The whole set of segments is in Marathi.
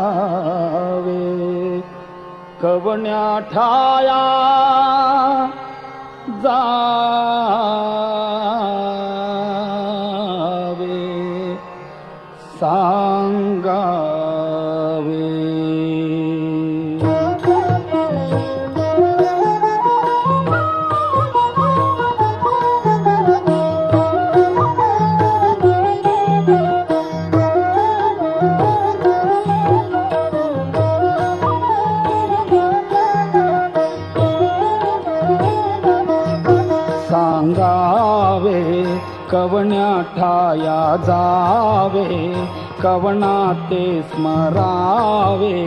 सांगावे कवण्या ठाया जावे सांगावे सांगावे कवण्या ठाया जावे कवना ते स्मरावे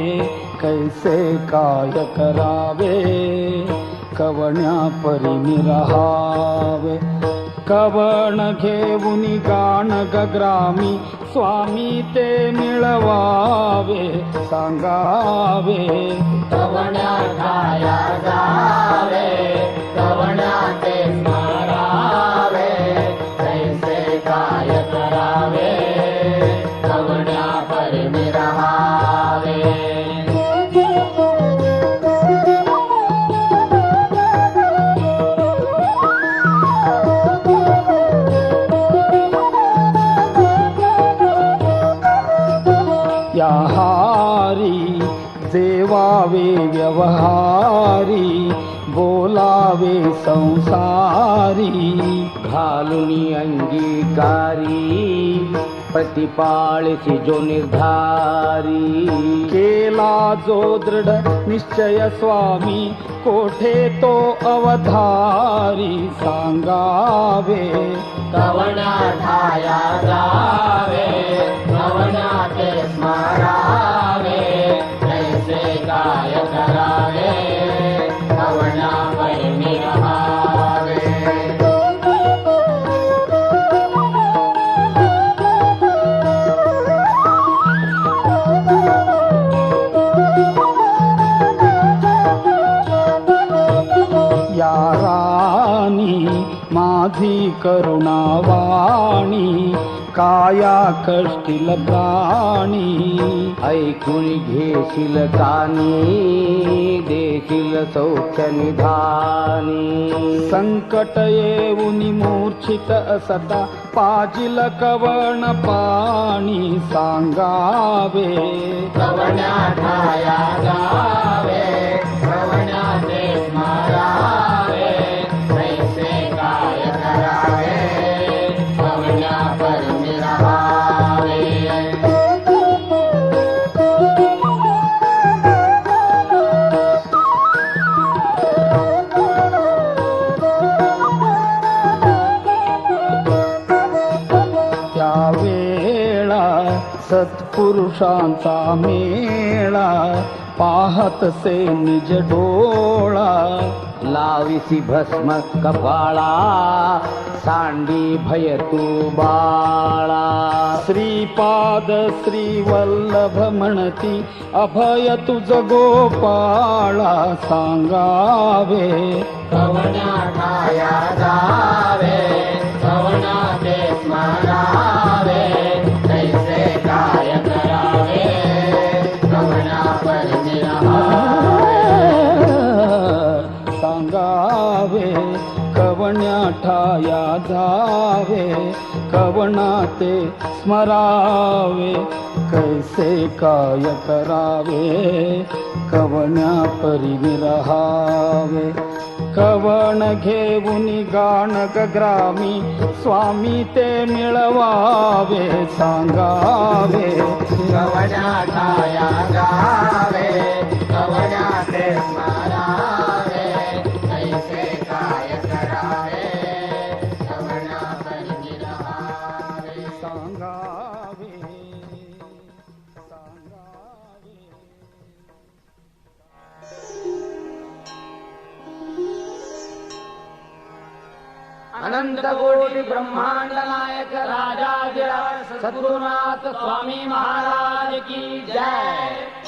कैसे काय करावे कवण्या परी रहावे कवण घेऊन गाण गग्रामी स्वामी ते मिळवावे सांगावे कवण्या ठाया जावे कवण्या ते स्मरावे कैसे काय करावे कवण्या परी रहावे या हारी जेवावे व्यवहारी बोलावे संसारी घालून अंगीकारी प्रतिपाळसी जो निर्धारी केला जो दृढ निश्चय स्वामी कोठे तो अवधारी सांगावे कवण्या ठाया जावे कवण्या ते स्मरावे कैसे काय करावे कवण्या परी रहावे या राणी माझी करुणावाणी काया कष्टील प्राणी ऐकून घेशील कानी देशील सौख्य निधानी संकट येऊन मूर्छित असता पाजिल कवण पाणी सांगावे कवण्या ठाया जावे कवण्या ते स्मरावे कैसे काय करावे कवण्या परी रहावे त्यावेळा सत्पुरुषांचा मेळा पाहत से निज डोळा लाविसी भस्म कपाळा सांडी भय तू बाळा श्रीपाद श्री वल्लभ म्हणती अभय तुझ गोपाळा सांगावे कवण्या ठाया जावे कवण्या ते स्मरावे कैसे काय करावे कवण्या परी रहावे सांगावे कवण्या ठाया जावे कवना ते स्मरावे कैसे काय करावे कवण्या परी रहावे कवण घेऊन गाण गग्रामी स्वामी ते मिळवावे सांगावे कवण्या ठाया जावे कवण्या ते स्मरावे कैसे काय करावे कवण्या परी रहावे सांगावे अनंत कोटी ब्रह्मांड नायक राजा सद्गुरुनाथ स्वामी महाराज की जय।